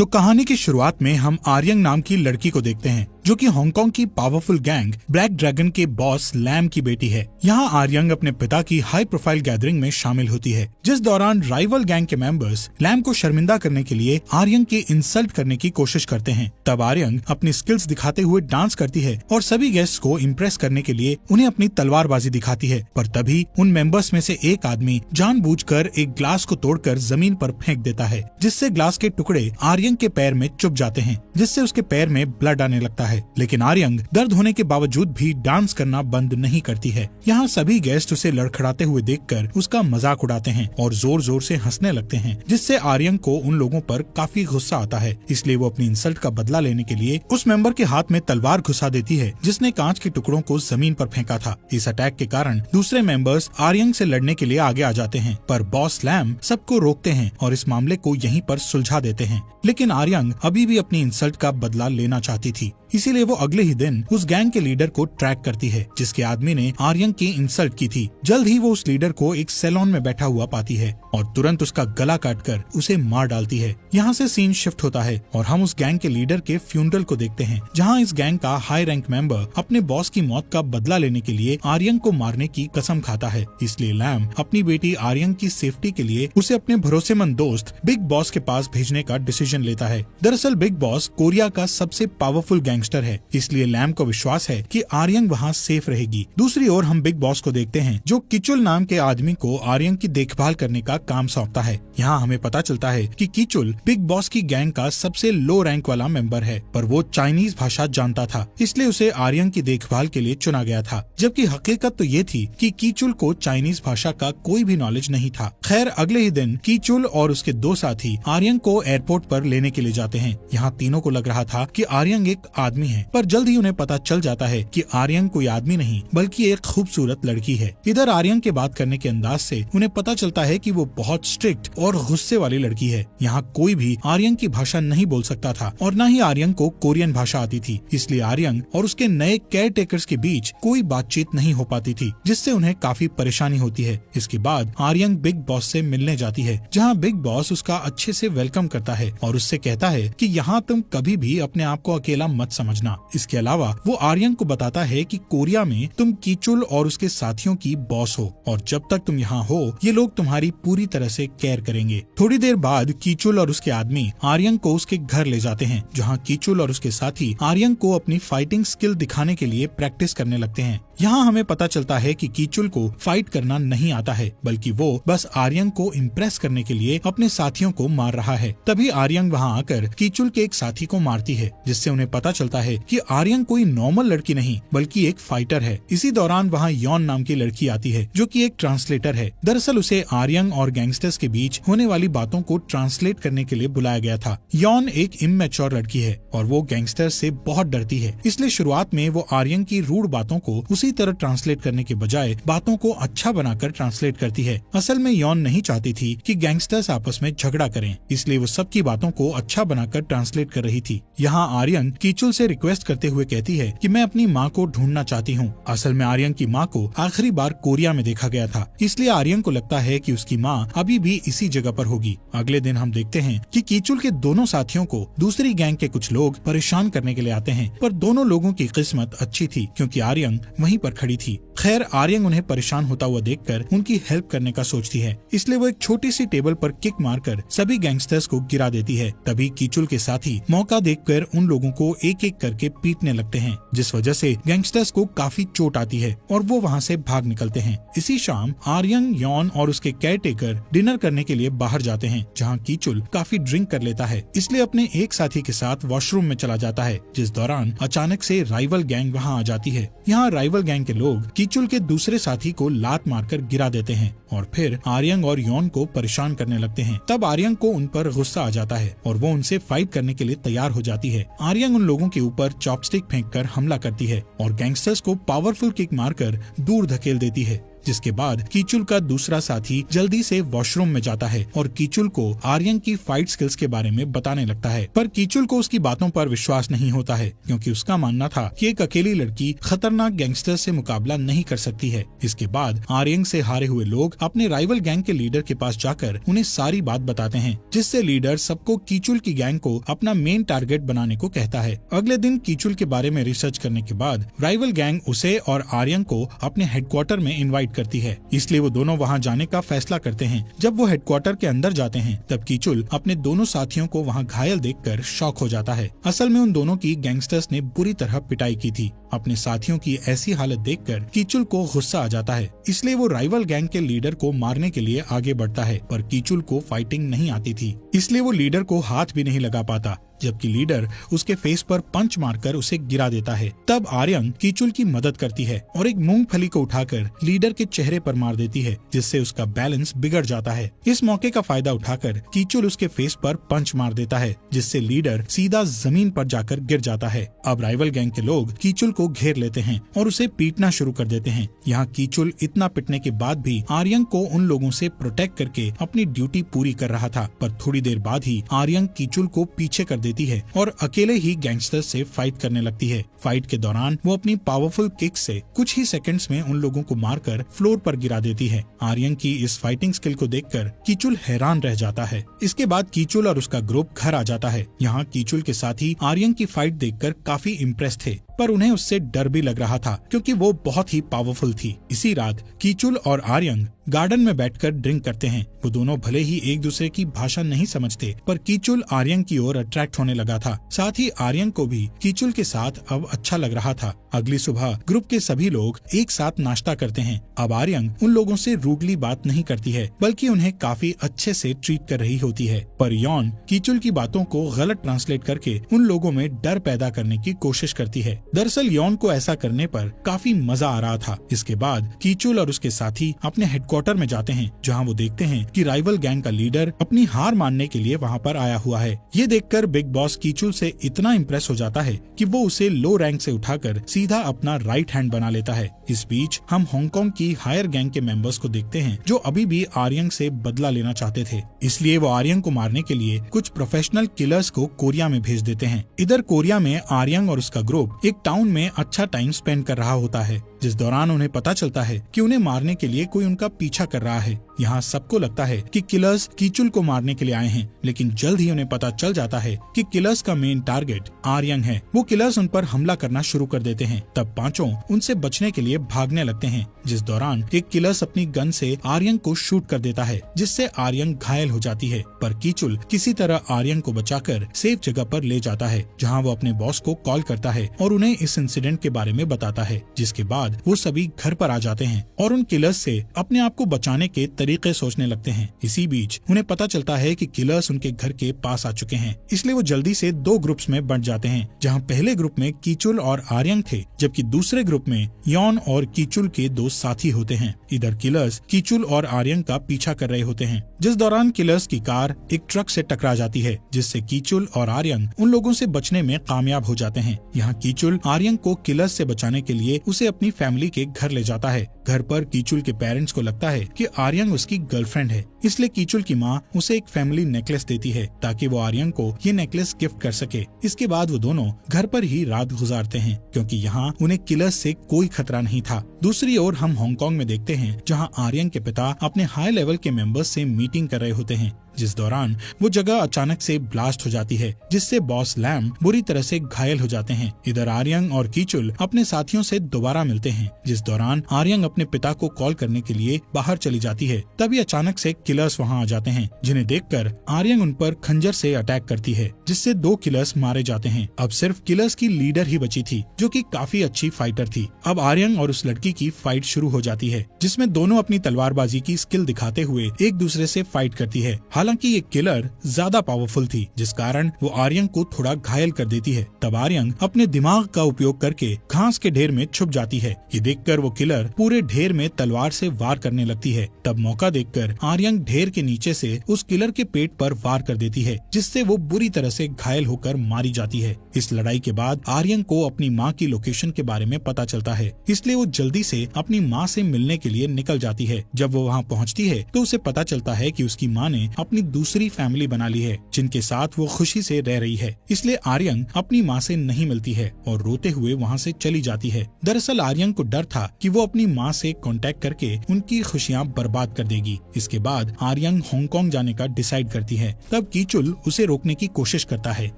तो कहानी की शुरुआत में हम आर्यन नाम की लड़की को देखते हैं जो कि हांगकांग की पावरफुल गैंग ब्लैक ड्रैगन के बॉस लैम की बेटी है। यहाँ आर्यन अपने पिता की हाई प्रोफाइल गैदरिंग में शामिल होती है, जिस दौरान राइवल गैंग के मेंबर्स लैम को शर्मिंदा करने के लिए आर्यन के इंसल्ट करने की कोशिश करते हैं। तब आर्यन अपनी स्किल्स दिखाते हुए डांस करती है और सभी गेस्ट को इम्प्रेस करने के लिए उन्हें अपनी तलवारबाजी दिखाती है। पर तभी उन मेंबर्स में से एक आदमी जानबूझकर एक ग्लास को तोड़कर जमीन पर फेंक देता है, जिससे ग्लास के टुकड़े आर्यन के पैर में चुभ जाते हैं, जिससे उसके पैर में ब्लड आने लगता है। लेकिन आर्यन दर्द होने के बावजूद भी डांस करना बंद नहीं करती है। यहाँ सभी गेस्ट उसे लड़खड़ाते हुए देखकर उसका मजाक उड़ाते हैं और जोर जोर से हंसने लगते हैं, जिससे आर्यन को उन लोगों पर काफी गुस्सा आता है। इसलिए वो अपनी इंसल्ट का बदला लेने के लिए उस मेंबर के हाथ में तलवार घुसा देती है जिसने कांच के टुकड़ों को जमीन पर फेंका था। इस अटैक के कारण दूसरे मेंबर्स आर्यन से लड़ने के लिए आगे आ जाते हैं, पर बॉस लैम सबको रोकते हैं और इस मामले को यहीं पर सुलझा देते हैं। लेकिन आर्यन अभी भी अपनी इंसल्ट का बदला लेना चाहती थी, इसीलिए वो अगले ही दिन उस गैंग के लीडर को ट्रैक करती है जिसके आदमी ने आर्यन की इंसल्ट की थी। जल्द ही वो उस लीडर को एक सैलून में बैठा हुआ पाती है और तुरंत उसका गला काटकर उसे मार डालती है। यहाँ से सीन शिफ्ट होता है और हम उस गैंग के लीडर के फ्यूनरल को देखते हैं, जहाँ इस गैंग का हाई रैंक मेंबर अपने बॉस की मौत का बदला लेने के लिए आर्यन को मारने की कसम खाता है। इसलिए लैम अपनी बेटी आर्यन की सेफ्टी के लिए उसे अपने भरोसेमंद दोस्त बिग बॉस के पास भेजने का डिसीजन लेता है। दरअसल बिग बॉस कोरिया का सबसे पावरफुल गैंगस्टर है, इसलिए लैम को विश्वास है कि आर्यन वहाँ सेफ रहेगी। दूसरी ओर हम बिग बॉस को देखते हैं जो किचुल नाम के आदमी को आर्यन की देखभाल करने का काम सौंपता है। यहाँ हमें पता चलता है कि किचुल बिग बॉस की गैंग का सबसे लो रैंक वाला मेंबर है, पर वो चाइनीज भाषा जानता था, इसलिए उसे आर्यन की देखभाल के लिए चुना गया था। जबकि हकीकत तो ये थी कि किचुल को चाइनीज भाषा का कोई भी नॉलेज नहीं था। खैर अगले ही दिन किचुल और उसके दो साथी आर्यन को एयरपोर्ट पर लेने के लिए जाते हैं। यहाँ तीनों को लग रहा था कि आर्यन एक आदमी है, पर जल्द ही उन्हें पता चल जाता है कि आर्यन कोई आदमी नहीं बल्कि एक खूबसूरत लड़की है। इधर आर्यन के बात करने के अंदाज से उन्हें पता चलता है कि वो बहुत स्ट्रिक्ट और गुस्से वाली लड़की है। यहाँ कोई भी आर्यन की भाषा नहीं बोल सकता था और न ही आर्यन को कोरियन भाषा आती थी, इसलिए आर्यन और उसके नए केयर टेकर्स के बीच कोई बातचीत नहीं हो पाती थी, जिससे उन्हें काफी परेशानी होती है। इसके बाद आर्यन बिग बॉस से मिलने जाती है, जहाँ बिग बॉस उसका अच्छे से वेलकम करता है और उससे कहता है कि यहाँ तुम कभी भी अपने आप को अकेला मत समझना। इसके अलावा वो आर्यन को बताता है कि कोरिया में तुम किचुल और उसके साथियों की बॉस हो और जब तक तुम यहाँ हो ये लोग तुम्हारी पूरी तरह से केयर करेंगे। थोड़ी देर बाद किचुल और उसके आदमी आर्यन को उसके घर ले जाते हैं, जहाँ किचुल और उसके साथी आर्यन को अपनी फाइटिंग स्किल दिखाने के लिए प्रैक्टिस करने लगते हैं। यहाँ हमें पता चलता है कि किचुल को फाइट करना नहीं आता है, बल्कि वो बस आर्यन को इम्प्रेस करने के लिए अपने साथियों को मार रहा है। तभी आर्यन वहाँ आकर किचुल के एक साथी को मारती है, जिससे उन्हें पता चलता है कि आर्यन कोई नॉर्मल लड़की नहीं बल्कि एक फाइटर है। इसी दौरान वहाँ यॉन नाम की लड़की आती है जो कि एक ट्रांसलेटर है। दरअसल उसे आर्यन और गैंगस्टर्स के बीच होने वाली बातों को ट्रांसलेट करने के लिए बुलाया गया था। यॉन एक इमैच्योर लड़की है और वो गैंगस्टर से बहुत डरती है, इसलिए शुरुआत में वो आर्यन की रूड बातों को उसी तरह ट्रांसलेट करने के बजाय बातों को अच्छा बनाकर ट्रांसलेट करती है। असल में यॉन नहीं चाहती थी कि गैंगस्टर्स आपस में झगड़ा करें, इसलिए वो सबकी बातों को अच्छा बनाकर ट्रांसलेट कर रही थी। यहाँ आर्यन किचुल से रिक्वेस्ट करते हुए कहती है कि मैं अपनी माँ को ढूंढना चाहती हूँ। असल में आर्यन की माँ को आखिरी बार कोरिया में देखा गया था, इसलिए आर्यन को लगता है कि उसकी माँ अभी भी इसी जगह पर होगी। अगले दिन हम देखते हैं कि किचुल के दोनों साथियों को दूसरी गैंग के कुछ लोग परेशान करने के लिए आते हैं, पर दोनों लोगों की किस्मत अच्छी थी क्योंकि आर्यन वहीं पर खड़ी थी। खैर आर्यन उन्हें परेशान होता हुआ देखकर उनकी हेल्प करने का सोचती है, इसलिए वो एक छोटी सी टेबल पर किक मारकर सभी गैंगस्टर्स को गिरा देती है। तभी किचुल के साथी मौका देखकर उन लोगों को एक एक करके पीटने लगते हैं, जिस वजह से गैंगस्टर्स को काफी चोट आती है और वो वहाँ से भाग निकलते हैं। इसी शाम आर्यन, यॉन और उसके केयर टेकर डिनर करने के लिए बाहर जाते हैं, जहाँ किचुल काफी ड्रिंक कर लेता है, इसलिए अपने एक साथी के साथ वॉशरूम में चला जाता है, जिस दौरान अचानक से राइवल गैंग वहाँ आ जाती है। यहाँ राइवल गैंग के लोग किचुल के दूसरे साथी को लात मारकर गिरा देते हैं और फिर आर्यन और यॉन को परेशान करने लगते हैं। तब आर्यन को उन पर गुस्सा आ जाता है और वो उनसे फाइट करने के लिए तैयार हो जाती है। आर्यन उन लोगों के ऊपर चॉपस्टिक फेंककर हमला करती है और गैंगस्टर्स को पावरफुल किक मारकर दूर धकेल देती है। जिसके बाद कीचुल का दूसरा साथी जल्दी से वॉशरूम में जाता है और कीचुल को आर्यन की फाइट स्किल्स के बारे में बताने लगता है। पर कीचुल को उसकी बातों पर विश्वास नहीं होता है, क्योंकि उसका मानना था कि एक अकेली लड़की खतरनाक गैंगस्टर से मुकाबला नहीं कर सकती है। इसके बाद आर्यन से हारे हुए लोग अपने राइवल गैंग के लीडर के पास जाकर उन्हें सारी बात बताते हैं, जिससे लीडर सबको कीचुल की गैंग को अपना मेन टारगेट बनाने को कहता है। अगले दिन कीचुल के बारे में रिसर्च करने के बाद राइवल गैंग उसे और आर्यन को अपने हेडक्वार्टर में इनवाइट करती है, इसलिए वो दोनों वहाँ जाने का फैसला करते हैं। जब वो हेडक्वार्टर के अंदर जाते हैं तब कीचुल अपने दोनों साथियों को वहाँ घायल देखकर शॉक हो जाता है। असल में उन दोनों की गैंगस्टर्स ने बुरी तरह पिटाई की थी। अपने साथियों की ऐसी हालत देखकर कीचुल को गुस्सा आ जाता है, इसलिए वो राइवल गैंग के लीडर को मारने के लिए आगे बढ़ता है। पर कीचुल को फाइटिंग नहीं आती थी, इसलिए वो लीडर को हाथ भी नहीं लगा पाता, जबकि लीडर उसके फेस पर पंच मारकर उसे गिरा देता है। तब आर्यन कीचुल की मदद करती है और एक मूंगफली को उठाकर लीडर के चेहरे पर मार देती है, जिससे उसका बैलेंस बिगड़ जाता है। इस मौके का फायदा उठाकर कीचुल उसके फेस पर पंच मार देता है, जिससे लीडर सीधा जमीन पर जाकर गिर जाता है। अब राइवल गैंग के लोग कीचुल को घेर लेते हैं और उसे पीटना शुरू कर देते हैं। यहाँ कीचुल इतना पिटने के बाद भी आर्यन को उन लोगों से प्रोटेक्ट करके अपनी ड्यूटी पूरी कर रहा था। पर थोड़ी देर बाद ही आर्यन कीचुल को पीछे कर देती है और अकेले ही गैंगस्टर से फाइट करने लगती है। फाइट के दौरान वो अपनी पावरफुल किक से कुछ ही सेकंड्स में उन लोगों को मारकर फ्लोर पर गिरा देती है। आर्यन की इस फाइटिंग स्किल को देखकर कीचुल हैरान रह जाता है। इसके बाद कीचुल और उसका ग्रुप घर आ जाता है। यहाँ कीचुल के साथी आर्यन की फाइट देखकर काफी इम्प्रेस थे, पर उन्हें उससे डर भी लग रहा था, क्योंकि वो बहुत ही पावरफुल थी। इसी रात कीचुल और आर्यन गार्डन में बैठकर ड्रिंक करते हैं। वो दोनों भले ही एक दूसरे की भाषा नहीं समझते, पर कीचुल आर्यन की ओर अट्रैक्ट होने लगा था। साथ ही आर्यन को भी कीचुल के साथ अब अच्छा लग रहा था। अगली सुबह ग्रुप के सभी लोग एक साथ नाश्ता करते हैं। अब आर्यन उन लोगों से रूडली बात नहीं करती है, बल्कि उन्हें काफी अच्छे से ट्रीट कर रही होती है। पर यॉन कीचुल की बातों को गलत ट्रांसलेट करके उन लोगों में डर पैदा करने की कोशिश करती है। दरअसल यॉन को ऐसा करने पर काफी मजा आ रहा था। इसके बाद कीचुल और उसके साथी अपने हेडक्वार्टर में जाते हैं, जहां वो देखते हैं कि राइवल गैंग का लीडर अपनी हार मानने के लिए वहां पर आया हुआ है। ये देखकर बिग बॉस कीचुल से इतना इम्प्रेस हो जाता है कि वो उसे लो रैंक से उठाकर सीधा अपना राइट हैंड बना लेता है। इस बीच हम हांगकांग की हायर गैंग के मेंबर्स को देखते हैं, जो अभी भी आर्यन से बदला लेना चाहते थे। इसलिए वो आर्यन को मारने के लिए कुछ प्रोफेशनल किलर्स को कोरिया में भेज देते हैं। इधर कोरिया में आर्यन और उसका ग्रुप एक टाउन में अच्छा टाइम स्पेंड कर रहा होता है, जिस दौरान उन्हें पता चलता है कि उन्हें मारने के लिए कोई उनका पीछा कर रहा है। यहाँ सबको लगता है कि किलर्स कीचुल को मारने के लिए आए हैं, लेकिन जल्द ही उन्हें पता चल जाता है कि किलर्स का मेन टारगेट आर्यन है। वो किलर्स उन पर हमला करना शुरू कर देते हैं। तब पांचों उनसे बचने के लिए भागने लगते हैं, जिस दौरान एक किलर्स अपनी गन से आर्यन को शूट कर देता है, जिससे आर्यन घायल हो जाती है। पर कीचुल किसी तरह आर्यन को बचाकर सेफ जगह पर ले जाता है, जहाँ वो अपने बॉस को कॉल करता है और उन्हें इस इंसिडेंट के बारे में बताता है। जिसके बाद वो सभी घर पर आ जाते हैं और उन किलर्स से अपने आप को बचाने के तरीके सोचने लगते हैं। इसी बीच उन्हें पता चलता है कि किलर्स उनके घर के पास आ चुके हैं, इसलिए वो जल्दी से दो ग्रुप्स में बंट जाते हैं, जहां पहले ग्रुप में कीचुल और आर्यन थे, जबकि दूसरे ग्रुप में यॉन और कीचुल के दो साथी होते हैं। इधर किलर्स कीचुल और आर्यन का पीछा कर रहे होते हैं, जिस दौरान किलर्स की कार एक ट्रक से टकरा जाती है, जिससे कीचुल और आर्यन उन लोगों से बचने में कामयाब हो जाते हैं। यहाँ कीचुल आर्यन को किलर्स से बचाने के लिए उसे अपनी फैमिली के घर ले जाता है। घर पर कीचुल के पेरेंट्स को लगता है कि आर्यन उसकी गर्लफ्रेंड है, इसलिए कीचुल की माँ उसे एक फैमिली नेकलेस देती है ताकि वो आर्यन को ये नेकलेस गिफ्ट कर सके। इसके बाद वो दोनों घर पर ही रात गुजारते हैं, क्योंकि यहाँ उन्हें किलर्स से कोई खतरा नहीं था। दूसरी ओर हम हांगकांग में देखते हैं, जहाँ आर्यन के पिता अपने हाई लेवल के मेंबर्स से मीटिंग कर रहे होते हैं, जिस दौरान वो जगह अचानक से ब्लास्ट हो जाती है, जिससे बॉस लैम बुरी तरह से घायल हो जाते हैं। इधर आर्यन और कीचुल अपने साथियों से दोबारा मिलते हैं, जिस दौरान आर्यन अपने पिता को कॉल करने के लिए बाहर चली जाती है। तभी अचानक से किलर्स वहां आ जाते हैं, जिन्हें देखकर आर्यन उन पर खंजर से अटैक करती है, जिससे दो किलर्स मारे जाते हैं। अब सिर्फ किलर्स की लीडर ही बची थी, जो कि काफी अच्छी फाइटर थी। अब आर्यन और उस लड़की की फाइट शुरू हो जाती है, जिसमें दोनों अपनी तलवारबाजी की स्किल दिखाते हुए एक दूसरे से फाइट करती है। हालांकि ये किलर ज्यादा पावरफुल थी, जिस कारण वो आर्यन को थोड़ा घायल कर देती है। तब आर्यन अपने दिमाग का उपयोग करके घास के ढेर में छुप जाती है। ये देखकर वो किलर पूरे ढेर में तलवार से वार करने लगती है। तब मौका देखकर आर्यन ढेर के नीचे से उस किलर के पेट पर वार कर देती है, जिससे वो बुरी तरह से घायल होकर मारी जाती है। इस लड़ाई के बाद आर्यन को अपनी माँ की लोकेशन के बारे में पता चलता है, इसलिए वो जल्दी से अपनी माँ से मिलने के लिए निकल जाती है। जब वो वहाँ पहुँचती है तो उसे पता चलता है कि उसकी माँ ने अपनी दूसरी फैमिली बना ली है, जिनके साथ वो खुशी से रह रही है। इसलिए आर्यन अपनी माँ से नहीं मिलती है और रोते हुए वहाँ से चली जाती है। दरअसल आर्यन को डर था कि वो अपनी माँ से कांटेक्ट करके उनकी खुशियाँ बर्बाद कर देगी। इसके बाद आर्यन हांगकांग जाने का डिसाइड करती है। तब कीचुल उसे रोकने की कोशिश करता है,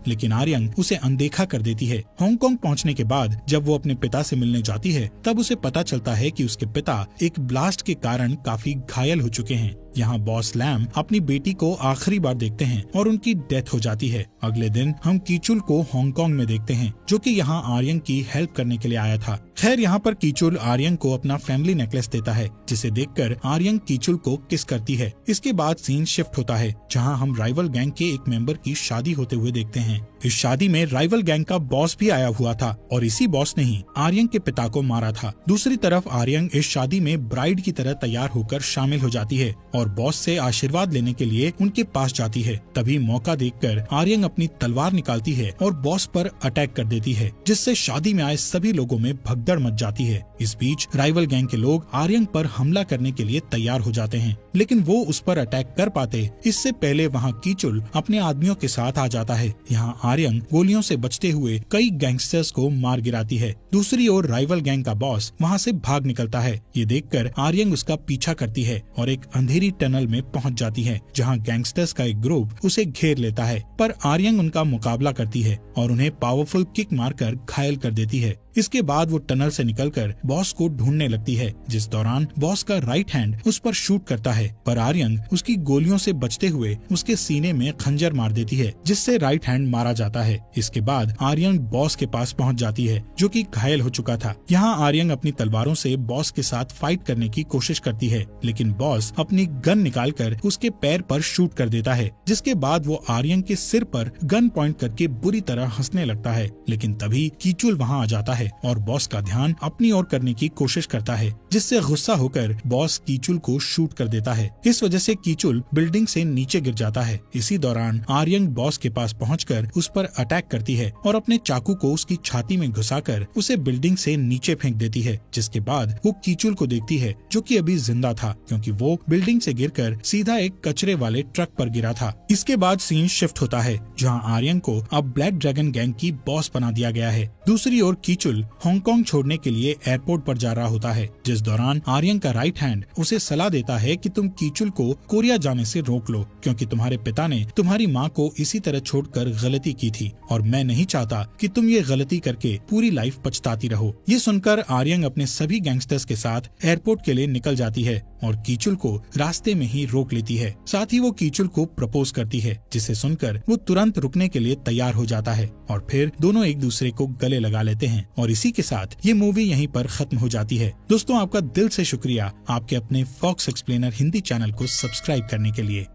लेकिन आर्यन उसे अनदेखा कर देती है। हांगकांग पहुंचने के बाद जब वो अपने पिता से मिलने जाती है, तब उसे पता चलता है कि उसके पिता एक ब्लास्ट के कारण काफी घायल हो चुके हैं। यहाँ बॉस लैम अपनी बेटी को आखिरी बार देखते हैं और उनकी डेथ हो जाती है। अगले दिन हम कीचुल को हांगकांग में देखते हैं, जो कि यहाँ आर्यन की हेल्प करने के लिए आया था। खैर यहाँ पर कीचुल आर्यन को अपना फैमिली नेकलेस देता है, जिसे देखकर आर्यन कीचुल को किस करती है। इसके बाद सीन शिफ्ट होता है, जहाँ हम राइवल गैंग के एक मेंबर की शादी होते हुए देखते हैं। इस शादी में राइवल गैंग का बॉस भी आया हुआ था और इसी बॉस ने ही आर्यन के पिता को मारा था। दूसरी तरफ आर्यन इस शादी में ब्राइड की तरह तैयार होकर शामिल हो जाती है और बॉस से आशीर्वाद लेने के लिए उनके पास जाती है। तभी मौका देखकर आर्यन अपनी तलवार निकालती है और बॉस पर अटैक कर देती है, जिससे शादी में आए सभी लोगों में भगदड़ मच जाती है। इस बीच राइवल गैंग के लोग आर्यन पर हमला करने के लिए तैयार हो जाते हैं, लेकिन वो उस पर अटैक कर पाते इससे पहले वहाँ कीचुल अपने आदमियों के साथ आ जाता है। यहाँ आर्यन गोलियों से बचते हुए कई गैंगस्टर्स को मार गिराती है। दूसरी ओर राइवल गैंग का बॉस वहाँ से भाग निकलता है। ये देखकर आर्यन उसका पीछा करती है और एक अंधेरी टनल में पहुँच जाती है, जहाँ गैंगस्टर्स का एक ग्रुप उसे घेर लेता है। पर आर्यन उनका मुकाबला करती है और उन्हें पावरफुल किक मारकर घायल कर देती है। इसके बाद वो टनल से निकलकर बॉस को ढूंढने लगती है, जिस दौरान बॉस का राइट हैंड उस पर शूट करता है, पर आर्यन उसकी गोलियों से बचते हुए उसके सीने में खंजर मार देती है, जिससे राइट हैंड मारा जाता है। इसके बाद आर्यन बॉस के पास पहुंच जाती है, जो कि घायल हो चुका था। यहाँ आर्यन अपनी तलवारों से बॉस के साथ फाइट करने की कोशिश करती है, लेकिन बॉस अपनी गन निकालकर उसके पैर पर शूट कर देता है, जिसके बाद वो आर्यन के सिर पर गन पॉइंट करके बुरी तरह हंसने लगता है। लेकिन तभी कीचुल वहाँ आ जाता है और बॉस का ध्यान अपनी ओर करने की कोशिश करता है, जिससे गुस्सा होकर बॉस कीचुल को शूट कर देता है। इस वजह से कीचुल बिल्डिंग से नीचे गिर जाता है। इसी दौरान आर्यन बॉस के पास पहुंचकर उस पर अटैक करती है और अपने चाकू को उसकी छाती में घुसाकर उसे बिल्डिंग से नीचे फेंक देती है। जिसके बाद वो कीचुल को देखती है, जो कि अभी जिंदा था, क्योंकि वो बिल्डिंग से गिरकर सीधा एक कचरे वाले ट्रक पर गिरा था। इसके बाद सीन शिफ्ट होता है, जहाँ आर्यन को अब ब्लैक ड्रैगन गैंग की बॉस बना दिया गया है। दूसरी ओर कीचुल हांगकांग छोड़ने के लिए एयरपोर्ट पर जा रहा होता है, जिस दौरान आर्यन का राइट हैंड उसे सलाह देता है कि तुम कीचुल को कोरिया जाने से रोक लो, क्योंकि तुम्हारे पिता ने तुम्हारी माँ को इसी तरह छोड़कर गलती की थी और मैं नहीं चाहता कि तुम ये गलती करके पूरी लाइफ पछताती रहो। ये सुनकर आर्यन अपने सभी गैंगस्टर्स के साथ एयरपोर्ट के लिए निकल जाती है और कीचुल को रास्ते में ही रोक लेती है। साथ ही वो कीचुल को प्रपोज करती है, जिसे सुनकर वो तुरंत रुकने के लिए तैयार हो जाता है और फिर दोनों एक दूसरे को गले लगा लेते हैं। और इसी के साथ ये मूवी यहीं पर खत्म हो जाती है। दोस्तों, आपका दिल से शुक्रिया आपके अपने फॉक्स एक्सप्लेनर हिंदी चैनल को सब्सक्राइब करने के लिए।